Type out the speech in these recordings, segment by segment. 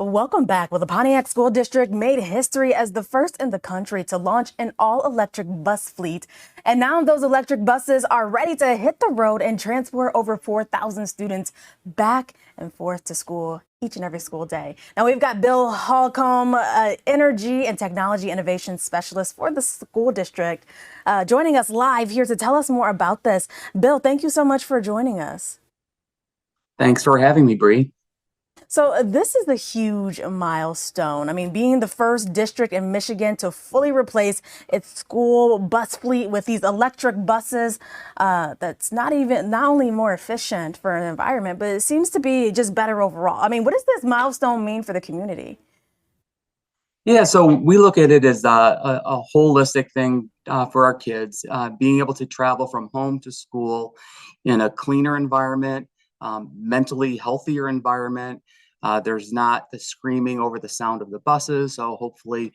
Welcome back. Well, the Pontiac School District made history as the first in the country to launch an all-electric bus fleet. And now those electric buses are ready to hit the road and transport over 4,000 students back and forth to school each and every school day. Now we've got Bill Holcomb, Energy and Technology Innovation Specialist for the school district, joining us live here to tell us more about this. Bill, thank you so much for joining us. Thanks for having me, Bree. So this is a huge milestone. I mean, being the first district in Michigan to fully replace its school bus fleet with these electric buses, that's not only more efficient for an environment, but it seems to be just better overall. I mean, what does this milestone mean for the community? Yeah, so we look at it as a holistic thing for our kids, being able to travel from home to school in a cleaner environment, mentally healthier environment. There's not the screaming over the sound of the buses, so hopefully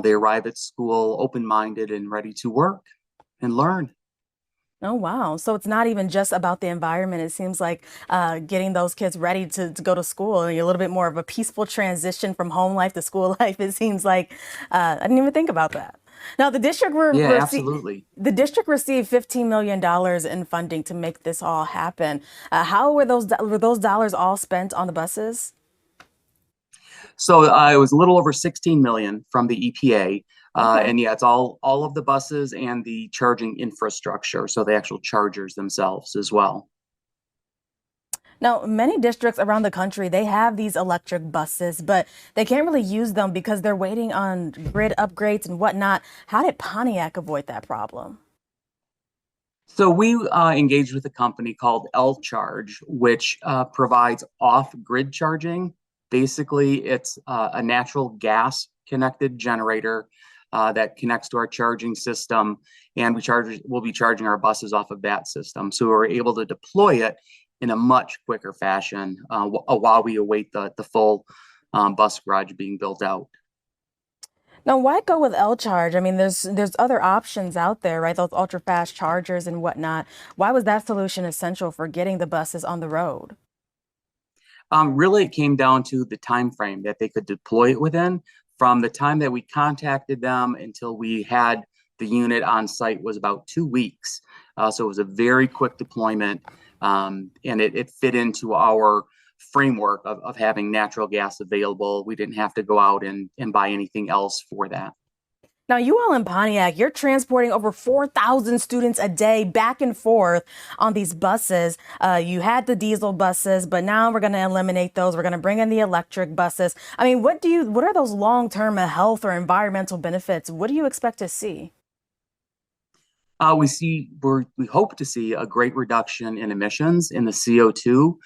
they arrive at school open-minded and ready to work and learn. Oh, wow. So it's not even just about the environment. It seems like getting those kids ready to go to school and a little bit more of a peaceful transition from home life to school life. It seems like I didn't even think about that. Now, Yeah, absolutely. the district received $15 million in funding to make this all happen. How were those dollars all spent on the buses? So it was a little over 16 million from the EPA. Okay. And yeah, it's all of the buses and the charging infrastructure, so the actual chargers themselves as well. Now, many districts around the country, they have these electric buses, but they can't really use them because they're waiting on grid upgrades and whatnot. How did Pontiac avoid that problem? So we engaged with a company called L Charge, which provides off-grid charging. Basically, it's a natural gas connected generator that connects to our charging system, and we'll be charging our buses off of that system. So we're able to deploy it in a much quicker fashion while we await the full bus garage being built out. Now, why go with L charge? I mean, there's other options out there, right? Those ultra fast chargers and whatnot. Why was that solution essential for getting the buses on the road? Really, it came down to the time frame that they could deploy it within. From the time that we contacted them until we had the unit on site was about 2 weeks. So it was a very quick deployment, and it fit into our framework of having natural gas available. We didn't have to go out and buy anything else for that. Now, you all in Pontiac, you're transporting over 4,000 students a day back and forth on these buses. You had the diesel buses, but now we're going to eliminate those. We're going to bring in the electric buses. I mean, what are those long-term health or environmental benefits? What do you expect to see? We hope to see a great reduction in emissions in the CO2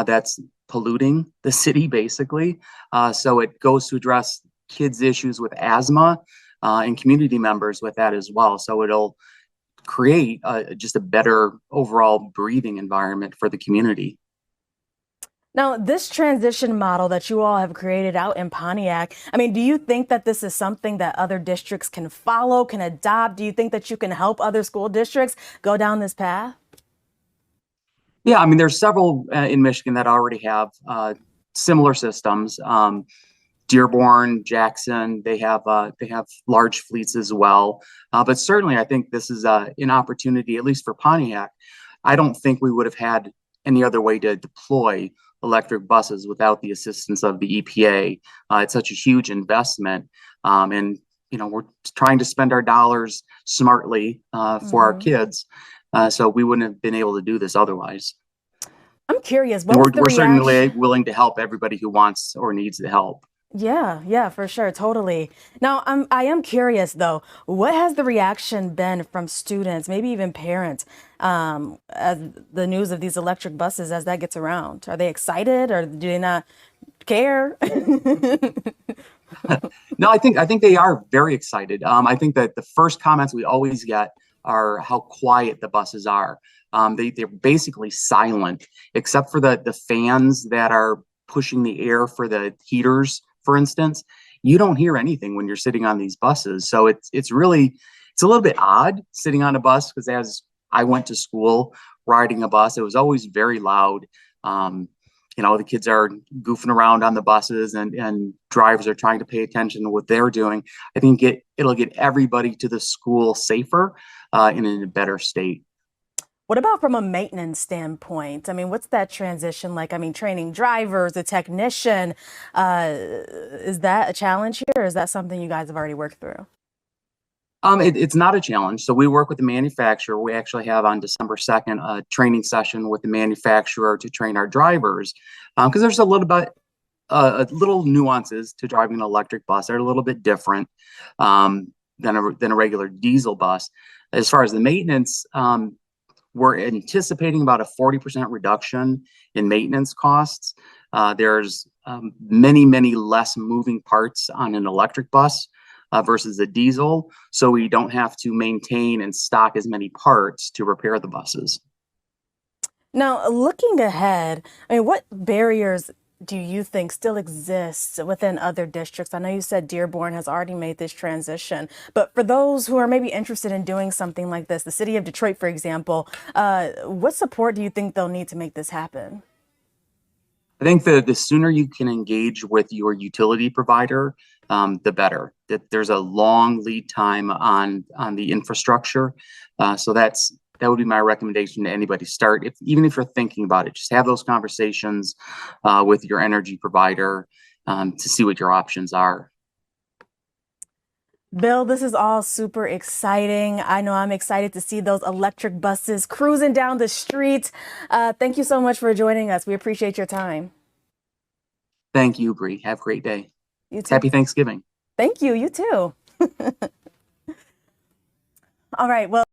that's polluting the city, basically. So it goes to address kids' issues with asthma and community members with that as well. So it'll create just a better overall breathing environment for the community. Now, this transition model that you all have created out in Pontiac, I mean, do you think that this is something that other districts can follow, can adopt? Do you think that you can help other school districts go down this path? Yeah, I mean, there's several in Michigan that already have similar systems. Dearborn, Jackson, they have large fleets as well. But certainly, I think this is an opportunity, at least for Pontiac. I don't think we would have had any other way to deploy electric buses without the assistance of the EPA. It's such a huge investment, and we're trying to spend our dollars smartly for our Mhm. kids. So we wouldn't have been able to do this otherwise. I'm curious, And what was the we're certainly reaction? willing to help everybody who wants or needs the help. Yeah, yeah, for sure, totally. Now, I am curious though, what has the reaction been from students, maybe even parents, as the news of these electric buses as that gets around? Are they excited or do they not care? No, I think they are very excited. I think that the first comments we always get are how quiet the buses are. They're basically silent, except for the fans that are pushing the air for the heaters, for instance. You don't hear anything when you're sitting on these buses. So it's a little bit odd sitting on a bus because as I went to school riding a bus, it was always very loud. Um, the kids are goofing around on the buses and drivers are trying to pay attention to what they're doing. I think it'll get everybody to the school safer and in a better state. What about from a maintenance standpoint? I mean, what's that transition like? I mean, training drivers, a technician, is that a challenge here, or is that something you guys have already worked through? It's not a challenge. So we work with the manufacturer. We actually have on December 2nd a training session with the manufacturer to train our drivers because there's a little nuances to driving an electric bus. They're a little bit different than a regular diesel bus. As far as the maintenance, we're anticipating about a 40% reduction in maintenance costs. There's many less moving parts on an electric bus versus a diesel, so we don't have to maintain and stock as many parts to repair the buses. Now, looking ahead, I mean, what barriers do you think still exist within other districts? I know you said Dearborn has already made this transition, but for those who are maybe interested in doing something like this, the city of Detroit, for example, what support do you think they'll need to make this happen? I think the sooner you can engage with your utility provider, the better. That there's a long lead time on the infrastructure, so that would be my recommendation to anybody. Even if you're thinking about it, just have those conversations with your energy provider to see what your options are. Bill, this is all super exciting. I know I'm excited to see those electric buses cruising down the street. Thank you so much for joining us. We appreciate your time. Thank you, Bree. Have a great day. You too. Happy Thanksgiving. Thank you. You too. All right. Well.